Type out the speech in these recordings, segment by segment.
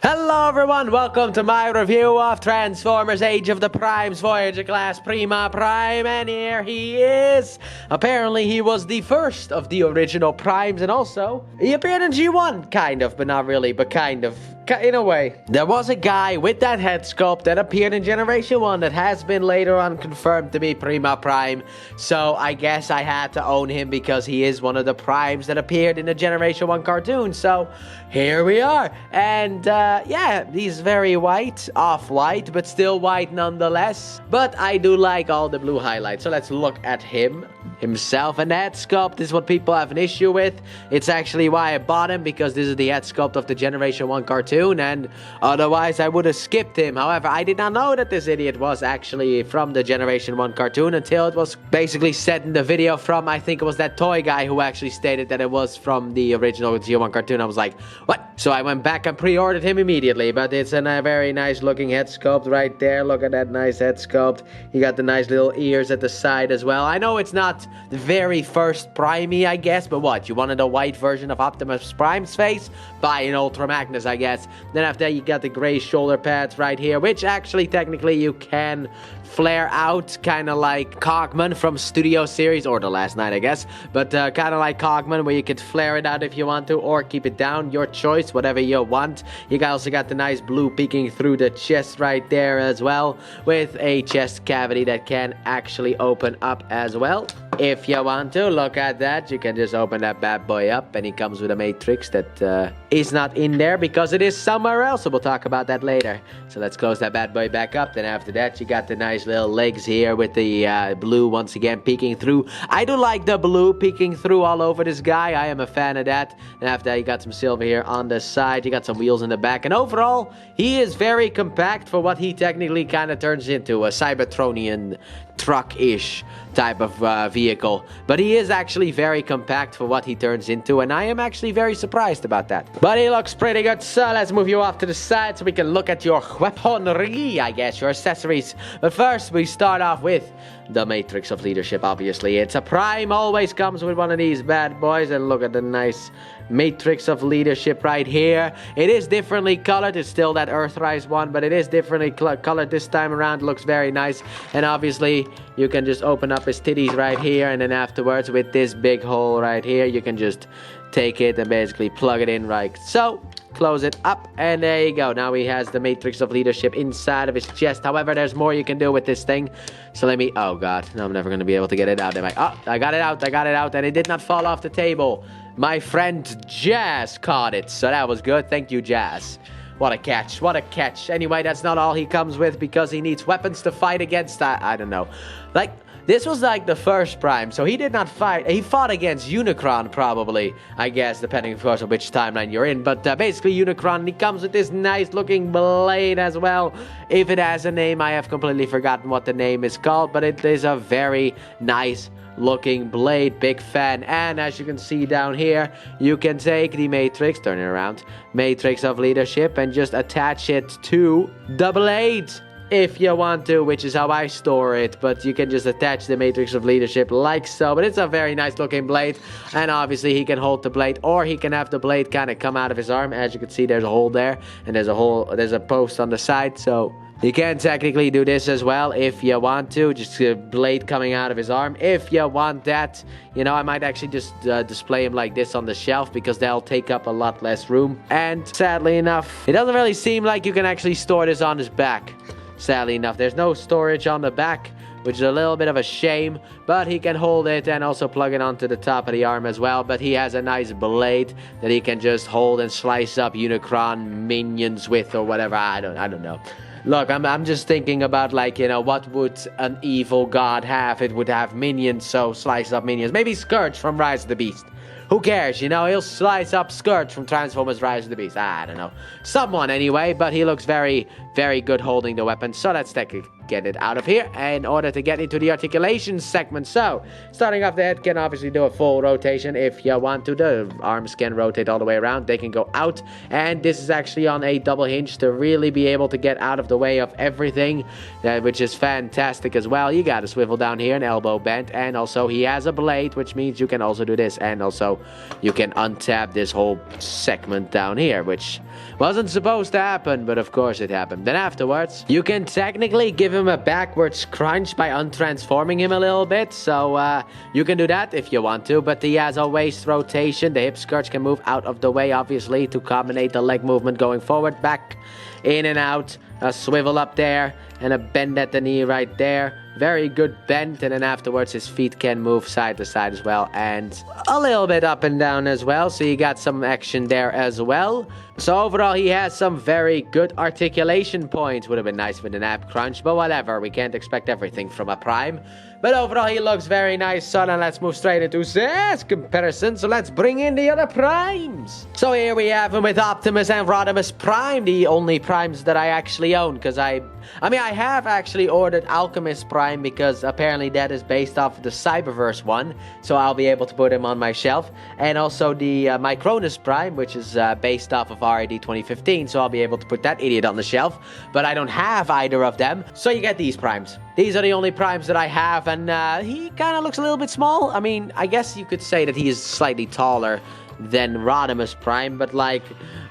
Hello everyone, welcome to my review of Transformers Age of the Primes Voyager class Prima Prime, and here he is. Apparently he was the first of the original Primes, and also he appeared in G1, kind of, but not really, but kind of, in a way. There was a guy with that head sculpt that appeared in Generation 1 that has been later on confirmed to be Prima Prime, so I guess I had to own him because he is one of the Primes that appeared in the Generation 1 cartoon, so here we are. And yeah, he's very white, off-white, but still white nonetheless. But I do like all the blue highlights, so let's look at him himself. And the head sculpt is what people have an issue with. It's actually why I bought him, because this is the head sculpt of the Generation 1 cartoon, and otherwise I would have skipped him. However, I did not know that this idiot was actually from the Generation 1 cartoon until it was basically said in the video from, I think it was that toy guy who actually stated that it was from the original G1 cartoon. I was like, what? So I went back and pre-ordered him immediately, but it's a very nice looking head sculpt right there. Look at that nice head sculpt. You got the nice little ears at the side as well. I know it's not the very first Primey, I guess, but what? You wanted a white version of Optimus Prime's face? Buy an Ultra Magnus, I guess. Then after that, you got the gray shoulder pads right here, which actually technically you can flare out, kind of like Cogman from Studio Series, or The Last Night, I guess, but kind of like Cogman, where you could flare it out if you want to, or keep it down, your choice, whatever you want. You also got the nice blue peeking through the chest right there as well, with a chest cavity that can actually open up as well. If you want to, look at that, you can just open that bad boy up, and he comes with a matrix that is not in there because it is somewhere else, so we'll talk about that later. So let's close that bad boy back up. Then after that, you got the nice little legs here with the blue once again peeking through. I do like the blue peeking through all over this guy. I am a fan of that. And after that, you got some silver here on the side. You got some wheels in the back, and overall, he is very compact for what he technically kind of turns into, a Cybertronian truck-ish type of vehicle, but he is actually very compact for what he turns into, and I am actually very surprised about that. But he looks pretty good, so let's move you off to the side so we can look at your weaponry, I guess, your accessories. But first, we start off with the Matrix of Leadership, obviously. It's a Prime, always comes with one of these bad boys, and look at the nice Matrix of Leadership right here. It is differently colored. It's still that Earthrise one, but it is differently colored this time around. It looks very nice, and obviously you can just open up his titties right here, and then afterwards with this big hole right here, you can just take it and basically plug it in right so. Close it up, and there you go. Now he has the Matrix of Leadership inside of his chest. However, there's more you can do with this thing. So let me, oh god, no, I'm never going to be able to get it out. Oh, I got it out, and it did not fall off the table. My friend Jazz caught it, so that was good. Thank you, Jazz. What a catch, what a catch. Anyway, that's not all he comes with, because he needs weapons to fight against, I don't know. Like, this was like the first Prime, so he did not fight. He fought against Unicron, probably, I guess, depending, of course, on which timeline you're in. But basically, Unicron, he comes with this nice-looking blade as well. If it has a name, I have completely forgotten what the name is called, but it is a very nice looking blade. Big fan. And as you can see down here, you can take the Matrix, turn it around, Matrix of Leadership, and just attach it to the blade if you want to, which is how I store it. But you can just attach the Matrix of Leadership like so. But it's a very nice looking blade, and obviously he can hold the blade, or he can have the blade kind of come out of his arm. As you can see, there's a hole there, and there's a post on the side, so you can technically do this as well if you want to. Just a blade coming out of his arm if you want that. You know, I might actually just display him like this on the shelf, because they'll take up a lot less room. And sadly enough, it doesn't really seem like you can actually store this on his back. Sadly enough, there's no storage on the back, which is a little bit of a shame, but he can hold it and also plug it onto the top of the arm as well. But he has a nice blade that he can just hold and slice up Unicron minions with, or whatever. I don't know. Look, I'm just thinking about, like, you know, what would an evil god have? It would have minions, so slice up minions. Maybe Scourge from Rise of the Beast. Who cares, you know, he'll slice up Scourge from Transformers Rise of the Beast. I don't know. Someone anyway, but he looks very, very good holding the weapon. So let's get it out of here in order to get into the articulation segment. So, starting off, the head can obviously do a full rotation if you want to. The arms can rotate all the way around. They can go out, and this is actually on a double hinge to really be able to get out of the way of everything, which is fantastic as well. You got a swivel down here, an elbow bend, and also he has a blade, which means you can also do this, and also so you can untap this whole segment down here, which wasn't supposed to happen, but of course it happened. Then afterwards, you can technically give him a backwards crunch by untransforming him a little bit. So you can do that if you want to, but he has a waist rotation. The hip skirts can move out of the way, obviously, to combine the leg movement going forward, back, in and out. A swivel up there and a bend at the knee right there. Very good bend, and then afterwards his feet can move side to side as well, and a little bit up and down as well, so you got some action there as well. So overall he has some very good articulation points. Would have been nice with an ab crunch, but whatever, we can't expect everything from a Prime. But overall he looks very nice. So now let's move straight into this comparison. So let's bring in the other Primes. So here we have him with Optimus and Rodimus Prime, the only Primes that I actually own, because I have actually ordered Alchemist Prime because apparently that is based off of the Cyberverse one, so I'll be able to put him on my shelf. And also the Micronus Prime, which is based off of RAD 2015, so I'll be able to put that idiot on the shelf. But I don't have either of them, so you get these Primes. These are the only Primes that I have, and he kind of looks a little bit small. I mean, I guess you could say that he is slightly taller than Rodimus Prime, but like,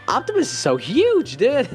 Optimus is so huge, dude.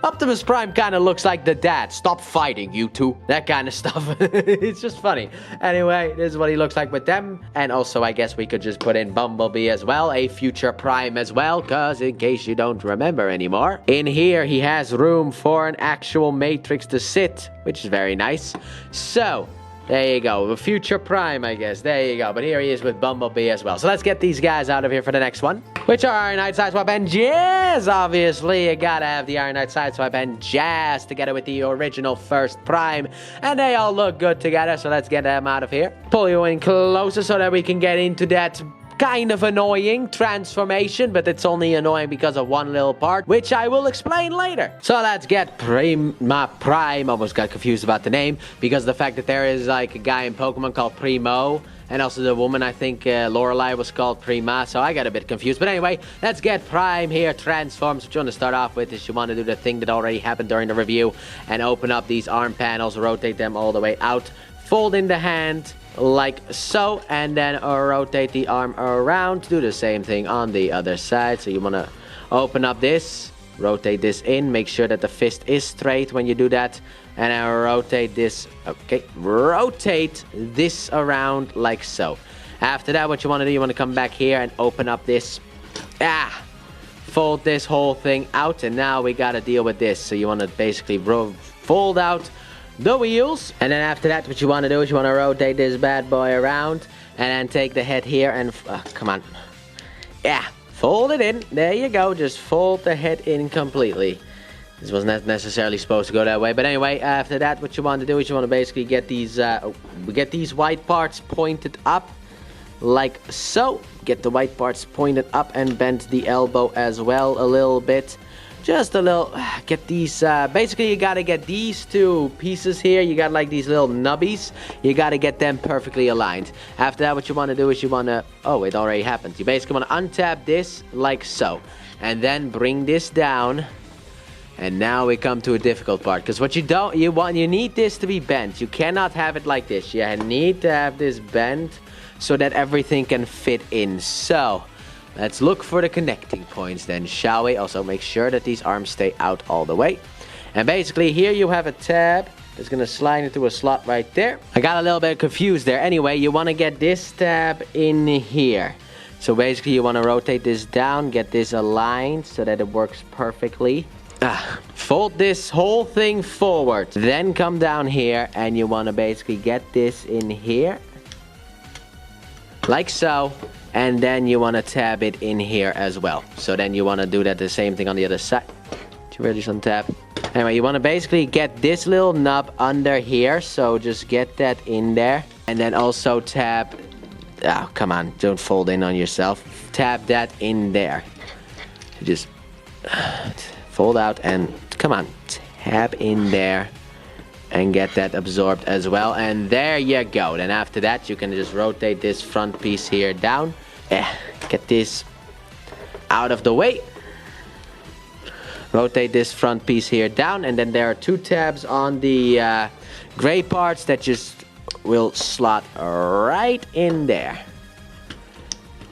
Optimus Prime kind of looks like the dad. Stop fighting, you two. That kind of stuff. It's just funny. Anyway, this is what he looks like with them. And also, I guess we could just put in Bumblebee as well, a future Prime as well, because in case you don't remember anymore, in here he has room for an actual Matrix to sit, which is very nice. So there you go, a future Prime, I guess. There you go. But here he is with Bumblebee as well. So let's get these guys out of here for the next one, which are Ironite, Sideswipe, and Jazz. Obviously, you gotta have the Ironite, Sideswipe, and Jazz together with the original first Prime. And they all look good together, so let's get them out of here. Pull you in closer so that we can get into that kind of annoying transformation, but it's only annoying because of one little part, which I will explain later. So let's get Prima Prime. Almost got confused about the name because the fact that there is like a guy in Pokemon called Primo, and also the woman, I think Lorelei, was called Prima, so I got a bit confused. But anyway, let's get Prime here transforms. What you want to start off with is you want to do the thing that already happened during the review and open up these arm panels, rotate them all the way out, fold in the hand like so, and then rotate the arm around. Do the same thing on the other side. So you want to open up this, rotate this in, make sure that the fist is straight when you do that, and then rotate this. Okay, rotate this around like so. After that, what you want to do, you want to come back here and open up this, fold this whole thing out, and now we got to deal with this. So you want to basically fold out the wheels, and then after that, what you want to do is you want to rotate this bad boy around, and then take the head here and come on, fold it in. There you go. Just fold the head in completely. This was not necessarily supposed to go that way, but anyway, after that, what you want to do is you want to basically get these white parts pointed up like so. Get the white parts pointed up and bend the elbow as well a little bit. Just a little, get these, basically you gotta get these two pieces here, you got like these little nubbies, you gotta get them perfectly aligned. After that, what you wanna do is you wanna, oh, it already happened. You basically wanna untap this like so, and then bring this down, and now we come to a difficult part, because what you need this to be bent. You cannot have it like this. You need to have this bent so that everything can fit in. So let's look for the connecting points then, shall we? Also make sure that these arms stay out all the way. And basically here you have a tab that's gonna slide into a slot right there. I got a little bit confused there. Anyway, you wanna get this tab in here. So basically you wanna rotate this down, get this aligned so that it works perfectly. Fold this whole thing forward. Then come down here and you wanna basically get this in here. Like so. And then you want to tab it in here as well. So then you want to do that the same thing on the other side. You really just untap. Anyway, you want to basically get this little nub under here. So just get that in there. And then also tab. Oh, come on. Don't fold in on yourself. Tab that in there. Just fold out and come on. Tab in there. And get that absorbed as well. And there you go. Then after that, you can just rotate this front piece here down. Get this out of the way. Rotate this front piece here down. And then there are two tabs on the gray parts that just will slot right in there.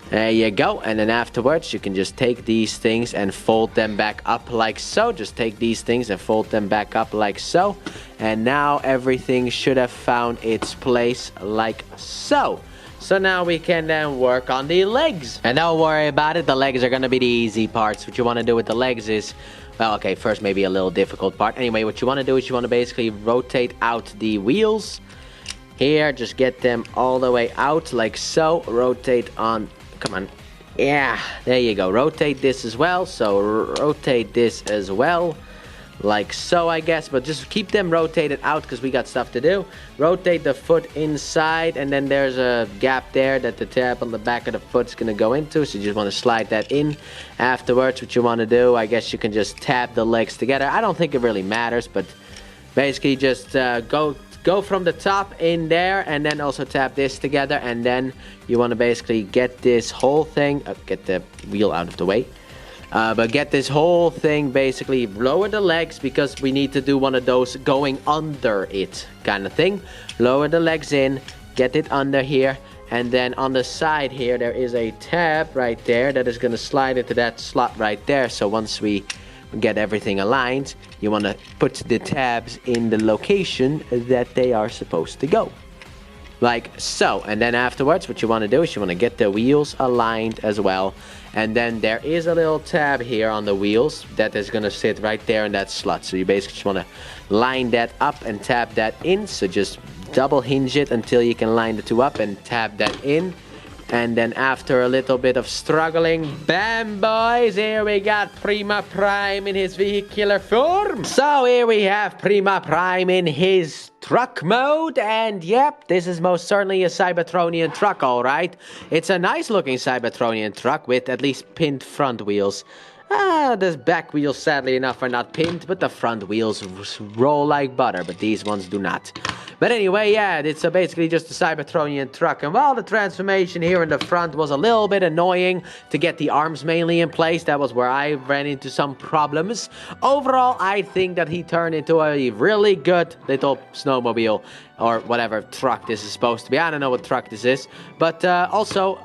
There you go. And then afterwards, you can just take these things and fold them back up like so. Just take these things and fold them back up like so. And now everything should have found its place like so. So now we can then work on the legs. And don't worry about it. The legs are going to be the easy parts. What you want to do with the legs is... Well, okay, first maybe a little difficult part. Anyway, what you want to do is you want to basically rotate out the wheels. Here, just get them all the way out like so. Rotate on... Come on. Yeah, there you go. Rotate this as well. So rotate this as well. Like so, I guess. But just keep them rotated out because we got stuff to do. Rotate the foot inside. And then there's a gap there that the tab on the back of the foot's going to go into. So you just want to slide that in. Afterwards, what you want to do, I guess you can just tap the legs together. I don't think it really matters. But basically just go from the top in there and then also tap this together, and then you want to basically get this whole thing, get the wheel out of the way, but get this whole thing basically, lower the legs because we need to do one of those going under it kind of thing. Lower the legs in, get it under here, and then on the side here there is a tab right there that is going to slide into that slot right there. So once we get everything aligned, you want to put the tabs in the location that they are supposed to go. Like so. And then afterwards, what you want to do is you want to get the wheels aligned as well. And then there is a little tab here on the wheels that is going to sit right there in that slot. So you basically just want to line that up and tap that in. So just double hinge it until you can line the two up and tap that in. And then after a little bit of struggling, bam boys, here we got Prima Prime in his vehicular form. So here we have Prima Prime in his truck mode, and yep, this is most certainly a Cybertronian truck, alright. It's a nice looking Cybertronian truck with at least pinned front wheels. The back wheels, sadly enough, are not pinned, but the front wheels roll like butter, but these ones do not. But anyway, yeah, it's basically just a Cybertronian truck. And while the transformation here in the front was a little bit annoying to get the arms mainly in place, that was where I ran into some problems. Overall, I think that he turned into a really good little snowmobile, or whatever truck this is supposed to be. I don't know what truck this is. But also,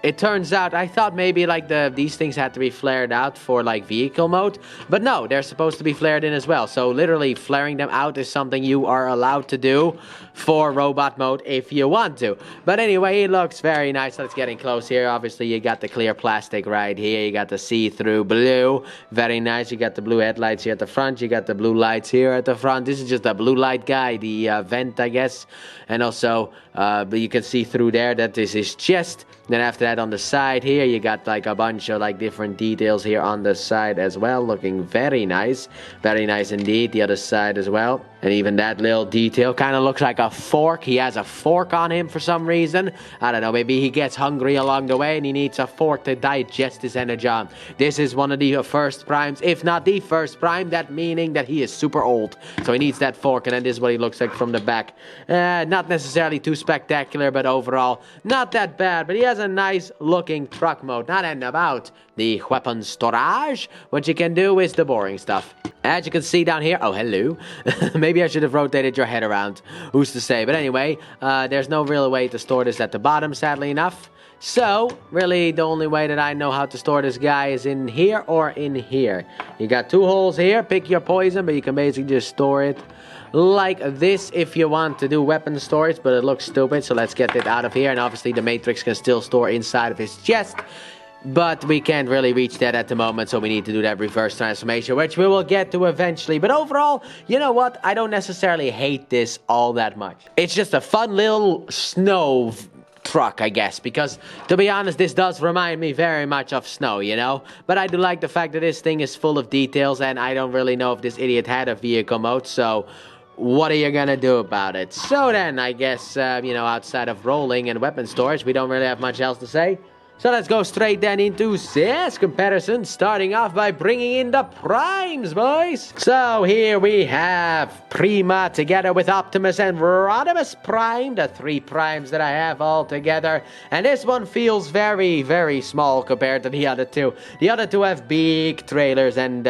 it turns out, I thought maybe like these things had to be flared out for like vehicle mode. But no, they're supposed to be flared in as well. So literally flaring them out is something you are allowed to do for robot mode if you want to. But anyway, it looks very nice. Let's get in close here. Obviously, you got the clear plastic right here. You got the see-through blue. Very nice. You got the blue headlights here at the front. You got the blue lights here at the front. This is just a blue light guy, the vent, I guess. And also, you can see through there that this is chest. Then after that, on the side here, you got like a bunch of like different details here on the side as well. Looking very nice. Very nice indeed. The other side as well. And even that little detail kind of looks like a fork. He has a fork on him for some reason. I don't know, maybe he gets hungry along the way and he needs a fork to digest his energon. This is one of the first primes, if not the first prime, that meaning that he is super old. So he needs that fork, and then this is what he looks like from the back. Not necessarily too spectacular, but overall not that bad. But he has a nice looking truck mode. Not and about the weapon storage. What you can do is the boring stuff. As you can see down here, oh hello, maybe I should have rotated your head around, who's to say. But anyway, there's no real way to store this at the bottom, sadly enough. So, really the only way that I know how to store this guy is in here or in here. You got two holes here, pick your poison, but you can basically just store it like this if you want to do weapon storage, but it looks stupid, so let's get it out of here. And obviously the Matrix can still store inside of his chest. But we can't really reach that at the moment, so we need to do that reverse transformation, which we will get to eventually. But overall, you know what? I don't necessarily hate this all that much. It's just a fun little snow truck, I guess, because to be honest, this does remind me very much of snow, you know? But I do like the fact that this thing is full of details, and I don't really know if this idiot had a vehicle mode, so what are you gonna do about it? So then, I guess, you know, outside of rolling and weapon storage, we don't really have much else to say. So let's go straight then into this comparison, starting off by bringing in the primes, boys. So here we have Prima together with Optimus and Rodimus Prime, the three primes that I have all together. And this one feels very, very small compared to the other two. The other two have big trailers, and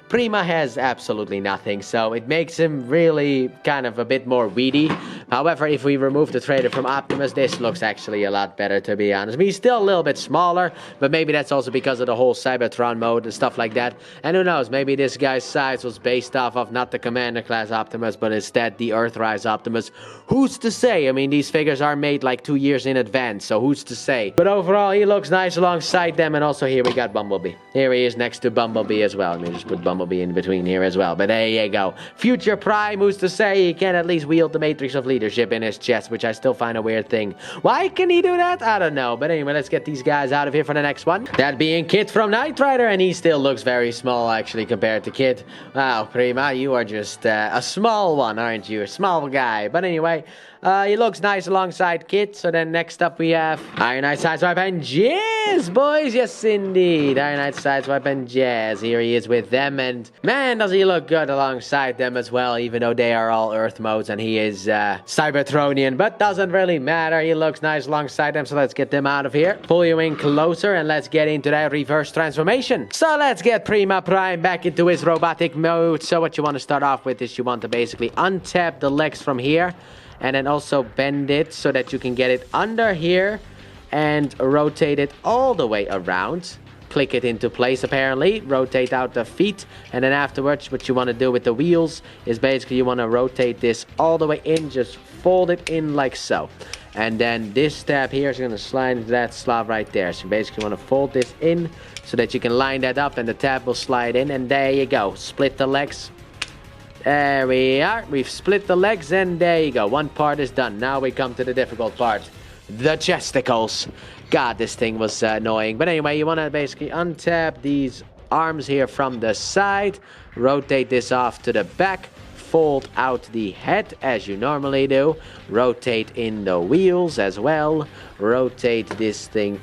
Prima has absolutely nothing, so it makes him really kind of a bit more weedy. However, if we remove the trader from Optimus, this looks actually a lot better, to be honest. I mean, he's still a little bit smaller, but maybe that's also because of the whole Cybertron mode and stuff like that. And who knows, maybe this guy's size was based off of not the Commander class Optimus, but instead the Earthrise Optimus. Who's to say? I mean, these figures are made like 2 years in advance, so who's to say? But overall, he looks nice alongside them, and also here we got Bumblebee. Here he is next to Bumblebee as well. Let me just put Bumblebee in between here as well, but there you go. Future Prime, who's to say he can at least wield the Matrix of Leadership in his chest, which I still find a weird thing. Why can he do that? I don't know. But anyway, let's get these guys out of here for the next one. That being Kid from Knight Rider, and he still looks very small actually compared to Kid. Wow, Prima, you are just a small one, aren't you? A small guy. But anyway, he looks nice alongside Kid. So then next up we have Iron Knight, Sideswipe, and Jazz, boys. Yes, indeed. Iron Knight, Sideswipe, and Jazz. Here he is with them, and man, does he look good alongside them as well, even though they are all Earth modes and he is Cybertronian, but doesn't really matter. He looks nice alongside them, so let's get them out of here. Pull you in closer, and let's get into that reverse transformation. So let's get Prima Prime back into his robotic mode. So what you want to start off with is you want to basically untap the legs from here, and then also bend it so that you can get it under here and rotate it all the way around. Click it into place apparently, rotate out the feet, and then afterwards what you want to do with the wheels is basically you want to rotate this all the way in, just fold it in like so. And then this tab here is going to slide into that slot right there. So you basically want to fold this in so that you can line that up and the tab will slide in, and there you go. Split the legs. There we are. We've split the legs, and there you go. One part is done. Now we come to the difficult part. The chesticles. God, this thing was annoying. But anyway, you want to basically untap these arms here from the side. Rotate this off to the back. Fold out the head as you normally do. Rotate in the wheels as well. Rotate this thing.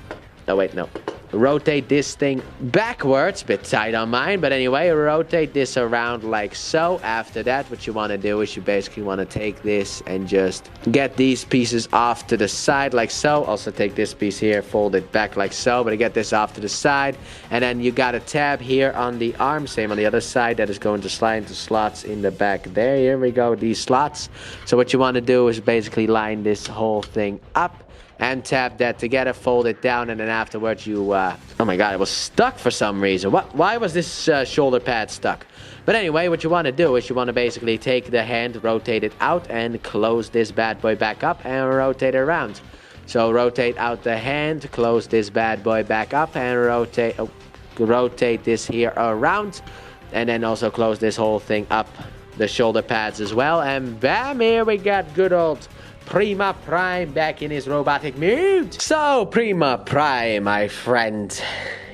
Oh, wait, no. Rotate this thing backwards, bit tight on mine, but anyway, rotate this around like so. After that, what you want to do is you basically want to take this and just get these pieces off to the side like so. Also take this piece here, fold it back like so, but get this off to the side, and then you got a tab here on the arm, same on the other side, that is going to slide into slots in the back there. Here we go, these slots. So what you want to do is basically line this whole thing up and tap that together, fold it down, and then afterwards you, oh my god, it was stuck for some reason. Why was this shoulder pad stuck? But anyway, what you want to do is you want to basically take the hand, rotate it out, and close this bad boy back up, and rotate it around. So rotate out the hand, close this bad boy back up, and rotate this here around, and then also close this whole thing up, the shoulder pads as well, and bam, here we got good old Prima Prime back in his robotic mood. So, Prima Prime, my friend.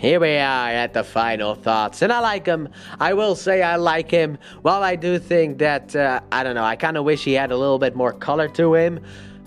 Here we are at the final thoughts. And I like him. I will say I like him. While I do think that, I don't know, I kind of wish he had a little bit more color to him.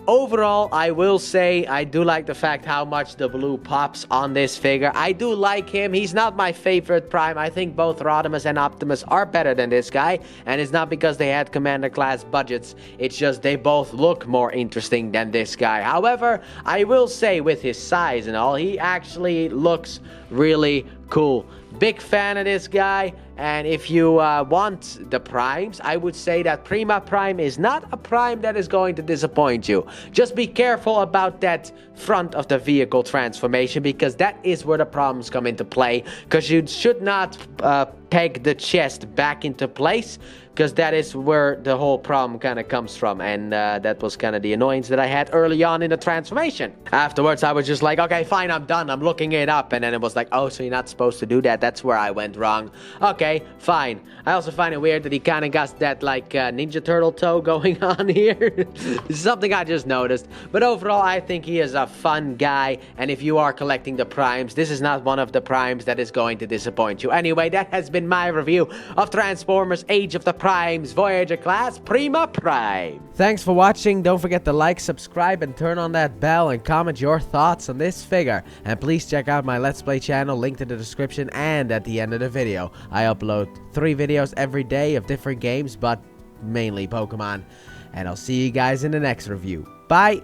Overall, I will say I do like the fact how much the blue pops on this figure. I do like him. He's not my favorite Prime. I think both Rodimus and Optimus are better than this guy. And it's not because they had Commander class budgets. It's just they both look more interesting than this guy. However, I will say with his size and all, he actually looks really cool. Big fan of this guy. And if you want the primes, I would say that Prima Prime is not a prime that is going to disappoint you. Just be careful about that front of the vehicle transformation, because that is where the problems come into play. Because you should not peg the chest back into place, because that is where the whole problem kind of comes from. And that was kind of the annoyance that I had early on in the transformation. Afterwards, I was just like, okay, fine, I'm done. I'm looking it up. And then it was like, oh, so you're not supposed to do that. That's where I went wrong. Okay, fine. I also find it weird that he kind of got that, like, Ninja Turtle toe going on here. This is something I just noticed. But overall, I think he is a fun guy. And if you are collecting the primes, this is not one of the primes that is going to disappoint you. Anyway, that has been my review of Transformers Age of the Primes Voyager class Prima Prime. Thanks for watching. Don't forget to like, subscribe, and turn on that bell, and comment your thoughts on this figure. And please check out my Let's Play channel, linked in the description and at the end of the video. I upload 3 videos every day of different games, but mainly Pokemon. And I'll see you guys in the next review. Bye!